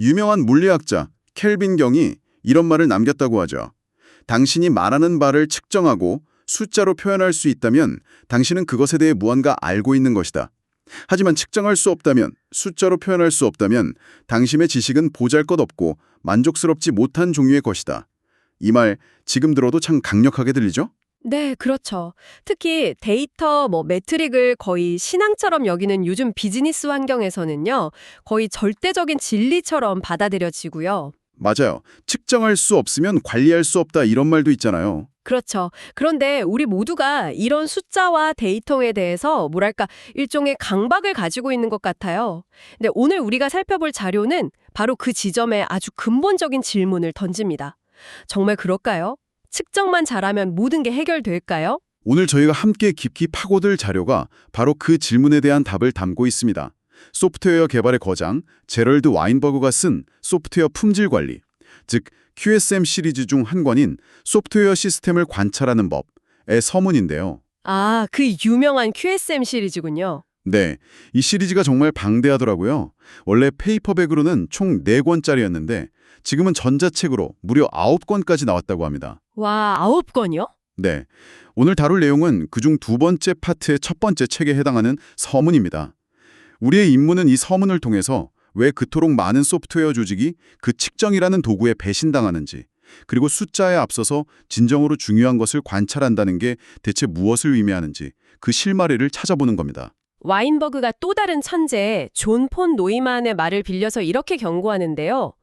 유명한 물리학자 켈빈 경이 이런 말을 남겼다고 하죠. 당신이 말하는 바를 측정하고 숫자로 표현할 수 있다면 당신은 그것에 대해 무언가 알고 있는 것이다. 하지만 측정할 수 없다면, 숫자로 표현할 수 없다면 당신의 지식은 보잘것없고 만족스럽지 못한 종류의 것이다. 이 말 지금 들어도 참 강력하게 들리죠? 네, 그렇죠. 특히 데이터, 매트릭을 거의 신앙처럼 여기는 요즘 비즈니스 환경에서는요, 거의 절대적인 진리처럼 받아들여지고요. 맞아요. 측정할 수 없으면 관리할 수 없다 이런 말도 있잖아요. 그렇죠. 그런데 우리 모두가 이런 숫자와 데이터에 대해서 일종의 강박을 가지고 있는 것 같아요. 근데 오늘 우리가 살펴볼 자료는 바로 그 지점에 아주 근본적인 질문을 던집니다. 정말 그럴까요? 측정만 잘하면 모든 게 해결될까요? 오늘 저희가 함께 깊이 파고들 자료가 바로 그 질문에 대한 답을 담고 있습니다. 소프트웨어 개발의 거장 제럴드 와인버그가 쓴 소프트웨어 품질 관리, 즉 QSM 시리즈 중 한 권인 소프트웨어 시스템을 관찰하는 법의 서문인데요. 아, 그 유명한 QSM 시리즈군요. 네, 이 시리즈가 정말 방대하더라고요. 원래 페이퍼백으로는 총 4권짜리였는데 지금은 전자책으로 무려 9권까지 나왔다고 합니다. 와, 9건이요? 네, 오늘 다룰 내용은 그중 두 번째 파트의 첫 번째 책에 해당하는 서문입니다. 우리의 임무는 이 서문을 통해서 왜 그토록 많은 소프트웨어 조직이 그 측정이라는 도구에 배신당하는지, 그리고 숫자에 앞서서 진정으로 중요한 것을 관찰한다는 게 대체 무엇을 의미하는지 그 실마리를 찾아보는 겁니다. 와인버그가 또 다른 천재 존 폰 노이만의 말을 빌려서 이렇게 경고하는데요.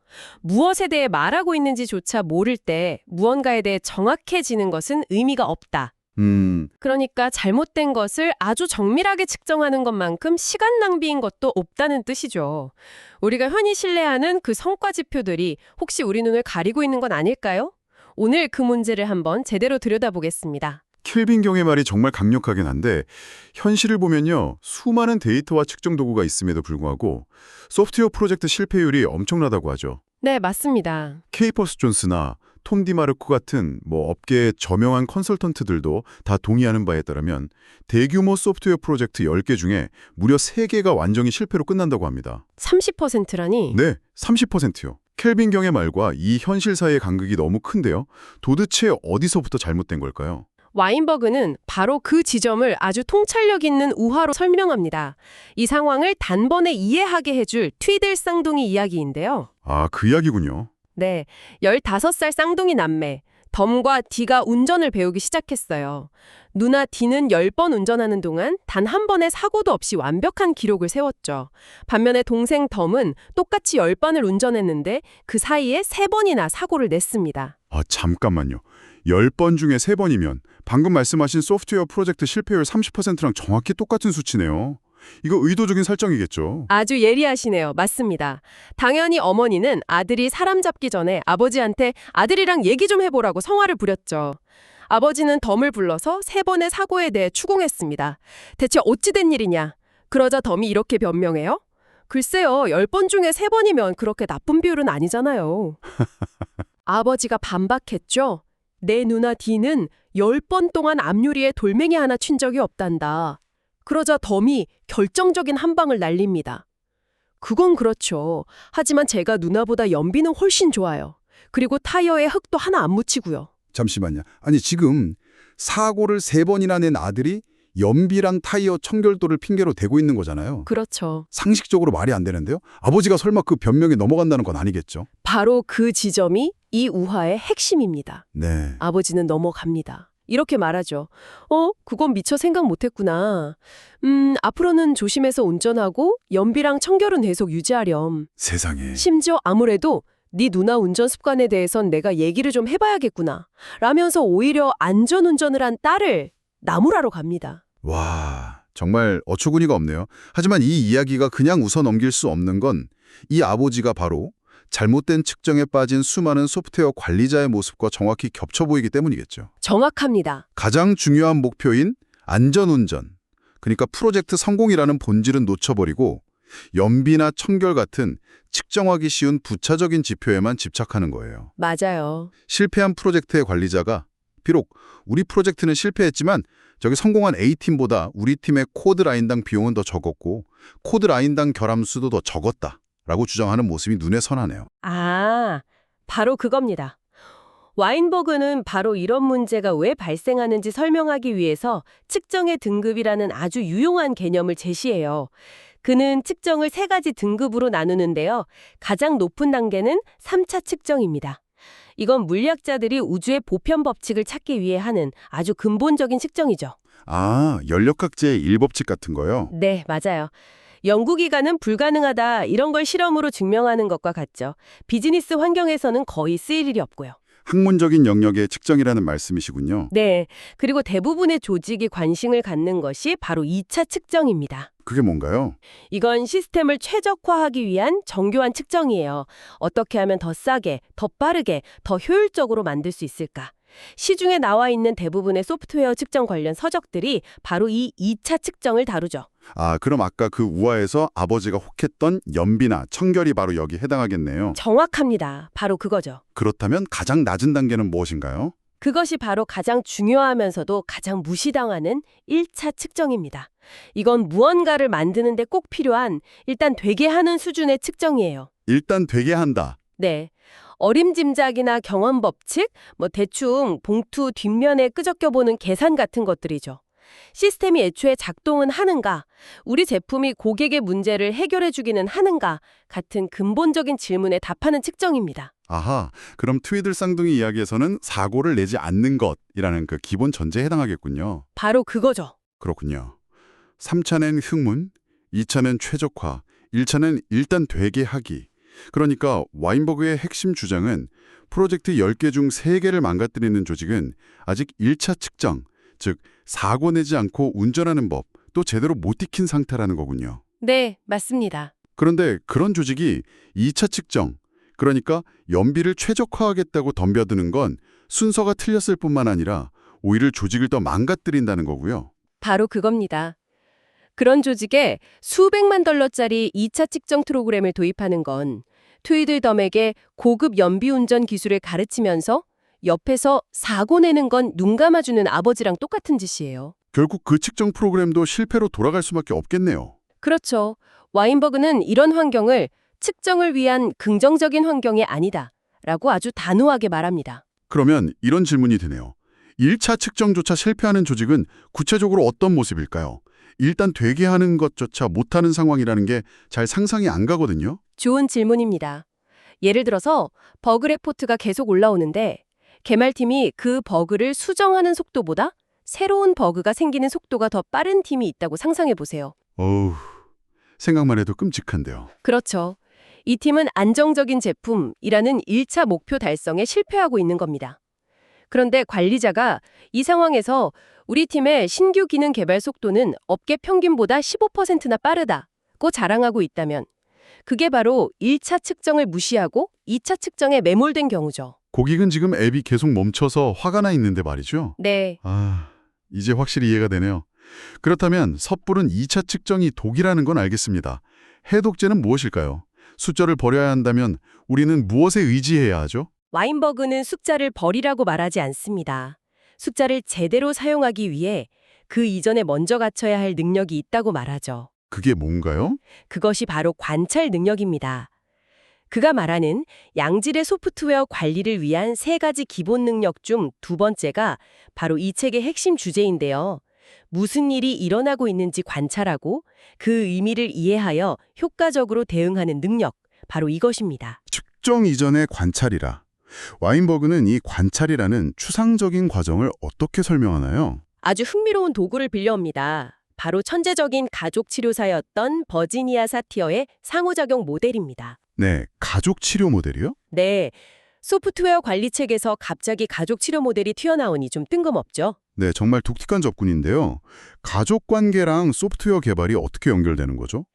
무엇에 대해 말하고 있는지조차 모를 때 무언가에 대해 정확해지는 것은 의미가 없다. 그러니까 잘못된 것을 아주 정밀하게 측정하는 것만큼 시간 낭비인 것도 없다는 뜻이죠. 우리가 흔히 신뢰하는 그 성과 지표들이 혹시 우리 눈을 가리고 있는 건 아닐까요? 오늘 그 문제를 한번 제대로 들여다보겠습니다. 켈빈 경의 말이 정말 강력하긴 한데 현실을 보면요. 수많은 데이터와 측정 도구가 있음에도 불구하고 소프트웨어 프로젝트 실패율이 엄청나다고 하죠. 네, 맞습니다. 케이퍼스 존스나 톰 디마르코 같은 업계의 저명한 컨설턴트들도 다 동의하는 바에 따르면 대규모 소프트웨어 프로젝트 10개 중에 무려 3개가 완전히 실패로 끝난다고 합니다. 30%라니? 네, 30%요. 켈빈 경의 말과 이 현실 사이의 간극이 너무 큰데요. 도대체 어디서부터 잘못된 걸까요? 와인버그는 바로 그 지점을 아주 통찰력 있는 우화로 설명합니다. 이 상황을 단번에 이해하게 해줄 트위들 쌍둥이 이야기인데요. 아, 그 이야기군요. 네, 15살 쌍둥이 남매, 덤과 디가 운전을 배우기 시작했어요. 누나 디는 10번 운전하는 동안 단 한 번의 사고도 없이 완벽한 기록을 세웠죠. 반면에 동생 덤은 똑같이 10번을 운전했는데 그 사이에 3번이나 사고를 냈습니다. 아, 잠깐만요. 10번 중에 3번이면 방금 말씀하신 소프트웨어 프로젝트 실패율 30%랑 정확히 똑같은 수치네요. 이거 의도적인 설정이겠죠? 아주 예리하시네요. 맞습니다. 당연히 어머니는 아들이 사람 잡기 전에 아버지한테 아들이랑 얘기 좀 해보라고 성화를 부렸죠. 아버지는 덤을 불러서 3번의 사고에 대해 추궁했습니다. 대체 어찌 된 일이냐? 그러자 덤이 이렇게 변명해요. 글쎄요, 10번 중에 3번이면 그렇게 나쁜 비율은 아니잖아요. 아버지가 반박했죠. 내 누나 디는 10번 동안 앞유리에 돌멩이 하나 친 적이 없단다. 그러자 덤이 결정적인 한 방을 날립니다. 그건 그렇죠. 하지만 제가 누나보다 연비는 훨씬 좋아요. 그리고 타이어에 흙도 하나 안 묻히고요. 잠시만요. 아니 지금 사고를 3번이나 낸 아들이 연비랑 타이어 청결도를 핑계로 대고 있는 거잖아요. 그렇죠. 상식적으로 말이 안 되는데요. 아버지가 설마 그 변명에 넘어간다는 건 아니겠죠? 바로 그 지점이 이 우화의 핵심입니다. 네. 아버지는 넘어갑니다. 이렇게 말하죠. 그건 미처 생각 못했구나. 앞으로는 조심해서 운전하고 연비랑 청결은 계속 유지하렴. 세상에. 심지어 아무래도 네 누나 운전 습관에 대해선 내가 얘기를 좀 해봐야겠구나. 라면서 오히려 안전운전을 한 딸을 나무라로 갑니다. 와, 정말 어처구니가 없네요. 하지만 이 이야기가 그냥 웃어 넘길 수 없는 건 이 아버지가 바로 잘못된 측정에 빠진 수많은 소프트웨어 관리자의 모습과 정확히 겹쳐 보이기 때문이겠죠. 정확합니다. 가장 중요한 목표인 안전운전, 그러니까 프로젝트 성공이라는 본질은 놓쳐버리고 연비나 청결 같은 측정하기 쉬운 부차적인 지표에만 집착하는 거예요. 맞아요. 실패한 프로젝트의 관리자가 비록 우리 프로젝트는 실패했지만 저기 성공한 A팀보다 우리 팀의 코드 라인당 비용은 더 적었고 코드 라인당 결함수도 더 적었다. 라고 주장하는 모습이 눈에 선하네요. 아, 바로 그겁니다. 와인버그는 바로 이런 문제가 왜 발생하는지 설명하기 위해서 측정의 등급이라는 아주 유용한 개념을 제시해요. 그는 측정을 세 가지 등급으로 나누는데요. 가장 높은 단계는 3차 측정입니다. 이건 물리학자들이 우주의 보편 법칙을 찾기 위해 하는 아주 근본적인 측정이죠. 아, 연력학제의 일법칙 같은 거요? 네, 맞아요. 연구기관은 불가능하다 이런 걸 실험으로 증명하는 것과 같죠. 비즈니스 환경에서는 거의 쓰일 일이 없고요. 학문적인 영역의 측정이라는 말씀이시군요. 네, 그리고 대부분의 조직이 관심을 갖는 것이 바로 2차 측정입니다. 그게 뭔가요? 이건 시스템을 최적화하기 위한 정교한 측정이에요. 어떻게 하면 더 싸게, 더 빠르게, 더 효율적으로 만들 수 있을까? 시중에 나와 있는 대부분의 소프트웨어 측정 관련 서적들이 바로 이 2차 측정을 다루죠. 아, 그럼 아까 그 우화에서 아버지가 혹했던 연비나 청결이 바로 여기 해당하겠네요. 정확합니다. 바로 그거죠. 그렇다면 가장 낮은 단계는 무엇인가요? 그것이 바로 가장 중요하면서도 가장 무시당하는 1차 측정입니다. 이건 무언가를 만드는데 꼭 필요한 일단 되게 하는 수준의 측정이에요. 일단 되게 한다. 네. 어림짐작이나 경험 법칙, 대충 봉투 뒷면에 끄적여 보는 계산 같은 것들이죠. 시스템이 애초에 작동은 하는가, 우리 제품이 고객의 문제를 해결해 주기는 하는가 같은 근본적인 질문에 답하는 측정입니다. 아하, 그럼 트위들 쌍둥이 이야기에서는 사고를 내지 않는 것이라는 그 기본 전제에 해당하겠군요. 바로 그거죠. 그렇군요. 3차는 흥문, 2차는 최적화, 1차는 일단 되게 하기. 그러니까 와인버그의 핵심 주장은 프로젝트 10개 중 3개를 망가뜨리는 조직은 아직 1차 측정, 즉 사고 내지 않고 운전하는 법, 또 제대로 못 익힌 상태라는 거군요. 네, 맞습니다. 그런데 그런 조직이 2차 측정, 그러니까 연비를 최적화하겠다고 덤벼드는 건 순서가 틀렸을 뿐만 아니라 오히려 조직을 더 망가뜨린다는 거고요. 바로 그겁니다. 그런 조직에 수백만 달러짜리 2차 측정 프로그램을 도입하는 건 트위들덤에게 고급 연비운전 기술을 가르치면서 옆에서 사고 내는 건 눈 감아주는 아버지랑 똑같은 짓이에요. 결국 그 측정 프로그램도 실패로 돌아갈 수밖에 없겠네요. 그렇죠. 와인버그는 이런 환경을 측정을 위한 긍정적인 환경이 아니다 라고 아주 단호하게 말합니다. 그러면 이런 질문이 드네요. 1차 측정조차 실패하는 조직은 구체적으로 어떤 모습일까요? 일단 되게 하는 것조차 못하는 상황이라는 게 잘 상상이 안 가거든요. 좋은 질문입니다. 예를 들어서 버그 레포트가 계속 올라오는데 개발팀이 그 버그를 수정하는 속도보다 새로운 버그가 생기는 속도가 더 빠른 팀이 있다고 상상해 보세요. 어우, 생각만 해도 끔찍한데요. 그렇죠. 이 팀은 안정적인 제품이라는 1차 목표 달성에 실패하고 있는 겁니다. 그런데 관리자가 이 상황에서 우리 팀의 신규 기능 개발 속도는 업계 평균보다 15%나 빠르다고 자랑하고 있다면 그게 바로 1차 측정을 무시하고 2차 측정에 매몰된 경우죠. 고객은 지금 앱이 계속 멈춰서 화가 나 있는데 말이죠. 네, 아, 이제 확실히 이해가 되네요. 그렇다면 섣부른 2차 측정이 독이라는 건 알겠습니다. 해독제는 무엇일까요? 숫자를 버려야 한다면 우리는 무엇에 의지해야 하죠? 와인버그는 숫자를 버리라고 말하지 않습니다. 숫자를 제대로 사용하기 위해 그 이전에 먼저 갖춰야 할 능력이 있다고 말하죠. 그게 뭔가요? 그것이 바로 관찰 능력입니다. 그가 말하는 양질의 소프트웨어 관리를 위한 3가지 기본 능력 중 두 번째가 바로 이 책의 핵심 주제인데요. 무슨 일이 일어나고 있는지 관찰하고 그 의미를 이해하여 효과적으로 대응하는 능력, 바로 이것입니다. 측정 이전의 관찰이라. 와인버그는 이 관찰이라는 추상적인 과정을 어떻게 설명하나요? 아주 흥미로운 도구를 빌려옵니다. 바로 천재적인 가족 치료사였던 버지니아 사티어의 상호작용 모델입니다. 네, 가족 치료 모델이요? 네, 소프트웨어 관리책에서 갑자기 가족 치료 모델이 튀어나오니 좀 뜬금없죠? 네, 정말 독특한 접근인데요. 가족 관계랑 소프트웨어 개발이 어떻게 연결되는 거죠?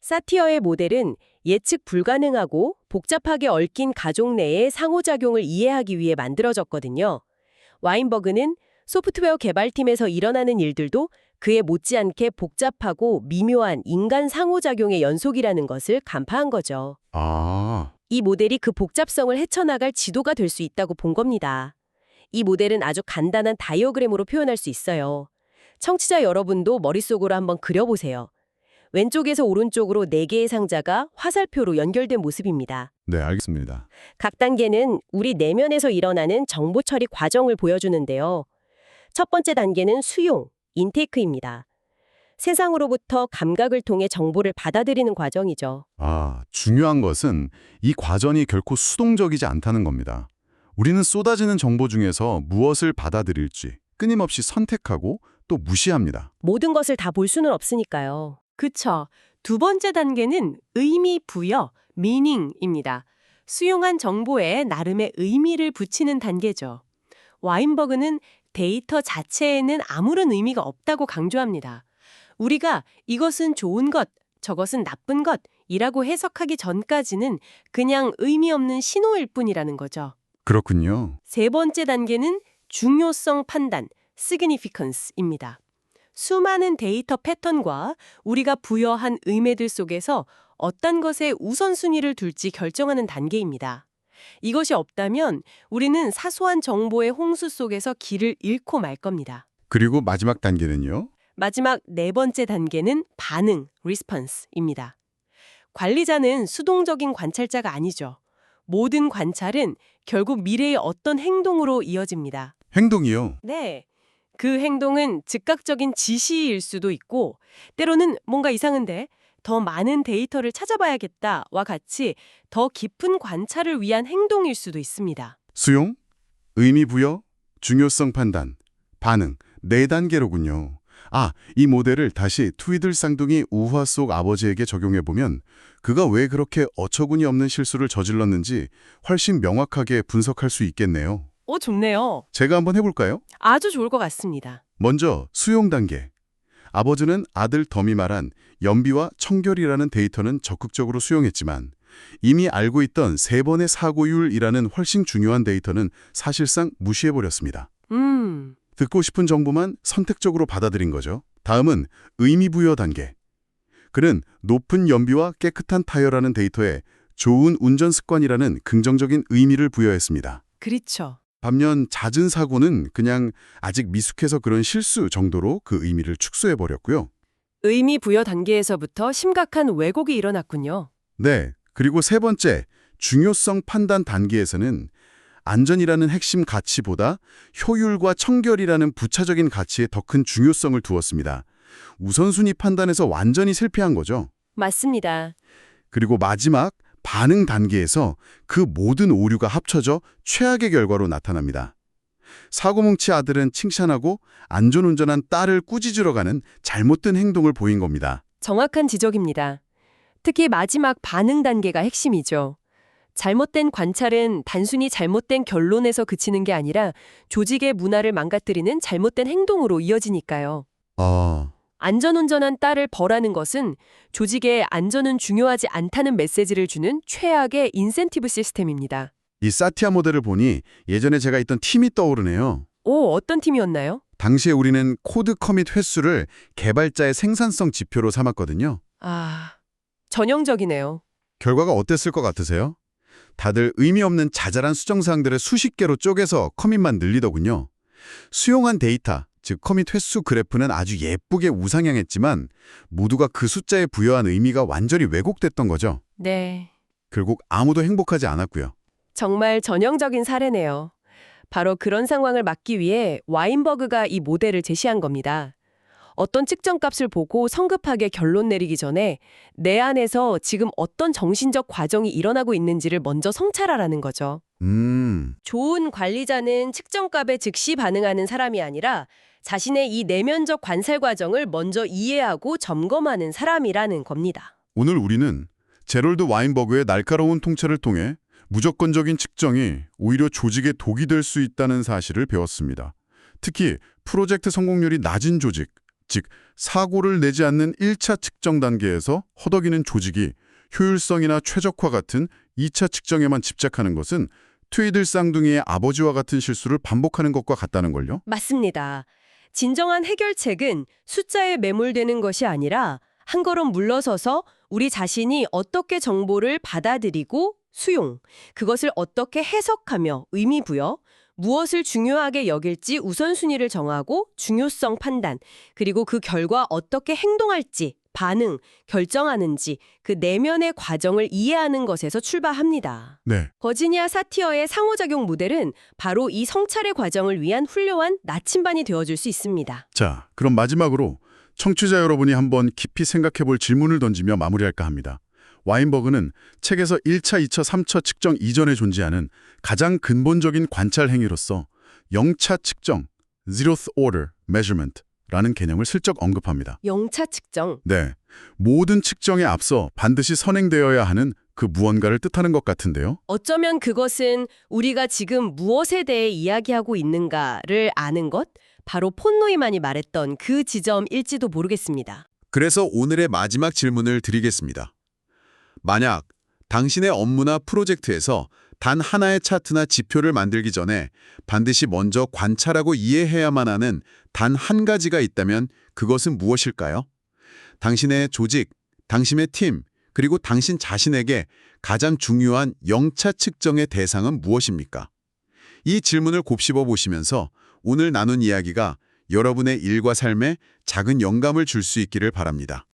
사티어의 모델은 예측 불가능하고 복잡하게 얽힌 가족 내의 상호작용을 이해하기 위해 만들어졌거든요. 와인버그는 소프트웨어 개발팀에서 일어나는 일들도 그에 못지않게 복잡하고 미묘한 인간 상호작용의 연속이라는 것을 간파한 거죠. 아, 이 모델이 그 복잡성을 헤쳐나갈 지도가 될 수 있다고 본 겁니다. 이 모델은 아주 간단한 다이어그램으로 표현할 수 있어요. 청취자 여러분도 머릿속으로 한번 그려보세요. 왼쪽에서 오른쪽으로 4개의 상자가 화살표로 연결된 모습입니다. 네, 알겠습니다. 각 단계는 우리 내면에서 일어나는 정보 처리 과정을 보여주는데요. 첫 번째 단계는 수용, 인테이크입니다. 세상으로부터 감각을 통해 정보를 받아들이는 과정이죠. 중요한 것은 이 과정이 결코 수동적이지 않다는 겁니다. 우리는 쏟아지는 정보 중에서 무엇을 받아들일지 끊임없이 선택하고 또 무시합니다. 모든 것을 다 볼 수는 없으니까요. 그쵸. 두 번째 단계는 의미 부여, meaning입니다. 수용한 정보에 나름의 의미를 붙이는 단계죠. 와인버그는 데이터 자체에는 아무런 의미가 없다고 강조합니다. 우리가 이것은 좋은 것, 저것은 나쁜 것이라고 해석하기 전까지는 그냥 의미 없는 신호일 뿐이라는 거죠. 그렇군요. 세 번째 단계는 중요성 판단, significance입니다. 수많은 데이터 패턴과 우리가 부여한 의미들 속에서 어떤 것에 우선순위를 둘지 결정하는 단계입니다. 이것이 없다면 우리는 사소한 정보의 홍수 속에서 길을 잃고 말 겁니다. 그리고 마지막 단계는요? 마지막 네 번째 단계는 반응, response입니다. 관리자는 수동적인 관찰자가 아니죠. 모든 관찰은 결국 미래의 어떤 행동으로 이어집니다. 행동이요. 네. 그 행동은 즉각적인 지시일 수도 있고 때로는 뭔가 이상한데 더 많은 데이터를 찾아봐야겠다와 같이 더 깊은 관찰을 위한 행동일 수도 있습니다. 수용, 의미 부여, 중요성 판단, 반응, 4단계로군요. 이 모델을 다시 트위들 쌍둥이 우화 속 아버지에게 적용해보면 그가 왜 그렇게 어처구니 없는 실수를 저질렀는지 훨씬 명확하게 분석할 수 있겠네요. 좋네요. 제가 한번 해볼까요? 아주 좋을 것 같습니다. 먼저 수용 단계. 아버지는 아들 덤이 말한 연비와 청결이라는 데이터는 적극적으로 수용했지만 이미 알고 있던 3번의 사고율이라는 훨씬 중요한 데이터는 사실상 무시해버렸습니다. 듣고 싶은 정보만 선택적으로 받아들인 거죠. 다음은 의미부여 단계. 그는 높은 연비와 깨끗한 타이어라는 데이터에 좋은 운전 습관이라는 긍정적인 의미를 부여했습니다. 그렇죠. 반면 잦은 사고는 그냥 아직 미숙해서 그런 실수 정도로 그 의미를 축소해버렸고요. 의미 부여 단계에서부터 심각한 왜곡이 일어났군요. 네, 그리고 세 번째, 중요성 판단 단계에서는 안전이라는 핵심 가치보다 효율과 청결이라는 부차적인 가치에 더 큰 중요성을 두었습니다. 우선순위 판단에서 완전히 실패한 거죠. 맞습니다. 그리고 마지막 반응 단계에서 그 모든 오류가 합쳐져 최악의 결과로 나타납니다. 사고뭉치 아들은 칭찬하고 안전운전한 딸을 꾸짖으러 가는 잘못된 행동을 보인 겁니다. 정확한 지적입니다. 특히 마지막 반응 단계가 핵심이죠. 잘못된 관찰은 단순히 잘못된 결론에서 그치는 게 아니라 조직의 문화를 망가뜨리는 잘못된 행동으로 이어지니까요. 안전운전한 딸을 벌하는 것은 조직에 안전은 중요하지 않다는 메시지를 주는 최악의 인센티브 시스템입니다. 이 사티아 모델을 보니 예전에 제가 있던 팀이 떠오르네요. 어떤 팀이었나요? 당시에 우리는 코드 커밋 횟수를 개발자의 생산성 지표로 삼았거든요. 전형적이네요. 결과가 어땠을 것 같으세요? 다들 의미 없는 자잘한 수정사항들을 수십 개로 쪼개서 커밋만 늘리더군요. 수용한 데이터, 즉 커밋 횟수 그래프는 아주 예쁘게 우상향했지만 모두가 그 숫자에 부여한 의미가 완전히 왜곡됐던 거죠. 네. 결국 아무도 행복하지 않았고요. 정말 전형적인 사례네요. 바로 그런 상황을 막기 위해 와인버그가 이 모델을 제시한 겁니다. 어떤 측정값을 보고 성급하게 결론 내리기 전에 내 안에서 지금 어떤 정신적 과정이 일어나고 있는지를 먼저 성찰하라는 거죠. 좋은 관리자는 측정값에 즉시 반응하는 사람이 아니라 자신의 이 내면적 관찰 과정을 먼저 이해하고 점검하는 사람이라는 겁니다. 오늘 우리는 제럴드 와인버그의 날카로운 통찰을 통해 무조건적인 측정이 오히려 조직에 독이 될 수 있다는 사실을 배웠습니다. 특히 프로젝트 성공률이 낮은 조직, 즉 사고를 내지 않는 1차 측정 단계에서 허덕이는 조직이 효율성이나 최적화 같은 2차 측정에만 집착하는 것은 트위들 쌍둥이의 아버지와 같은 실수를 반복하는 것과 같다는 걸요. 맞습니다. 진정한 해결책은 숫자에 매몰되는 것이 아니라 한 걸음 물러서서 우리 자신이 어떻게 정보를 받아들이고 수용, 그것을 어떻게 해석하며 의미 부여, 무엇을 중요하게 여길지 우선순위를 정하고 중요성 판단, 그리고 그 결과 어떻게 행동할지 반응, 결정하는지 그 내면의 과정을 이해하는 것에서 출발합니다. 네. 버지니아 사티어의 상호작용 모델은 바로 이 성찰의 과정을 위한 훌륭한 나침반이 되어줄 수 있습니다. 자, 그럼 마지막으로 청취자 여러분이 한번 깊이 생각해 볼 질문을 던지며 마무리할까 합니다. 와인버그는 책에서 1차, 2차, 3차 측정 이전에 존재하는 가장 근본적인 관찰 행위로서 영차 측정, zeroth order measurement 라는 개념을 슬쩍 언급합니다. 영차 측정. 네, 모든 측정에 앞서 반드시 선행되어야 하는 그 무언가를 뜻하는 것 같은데요. 어쩌면 그것은 우리가 지금 무엇에 대해 이야기하고 있는가를 아는 것, 바로 폰노이만이 말했던 그 지점일지도 모르겠습니다. 그래서 오늘의 마지막 질문을 드리겠습니다. 만약 당신의 업무나 프로젝트에서 단 하나의 차트나 지표를 만들기 전에 반드시 먼저 관찰하고 이해해야만 하는 단 한 가지가 있다면 그것은 무엇일까요? 당신의 조직, 당신의 팀, 그리고 당신 자신에게 가장 중요한 영차 측정의 대상은 무엇입니까? 이 질문을 곱씹어 보시면서 오늘 나눈 이야기가 여러분의 일과 삶에 작은 영감을 줄 수 있기를 바랍니다.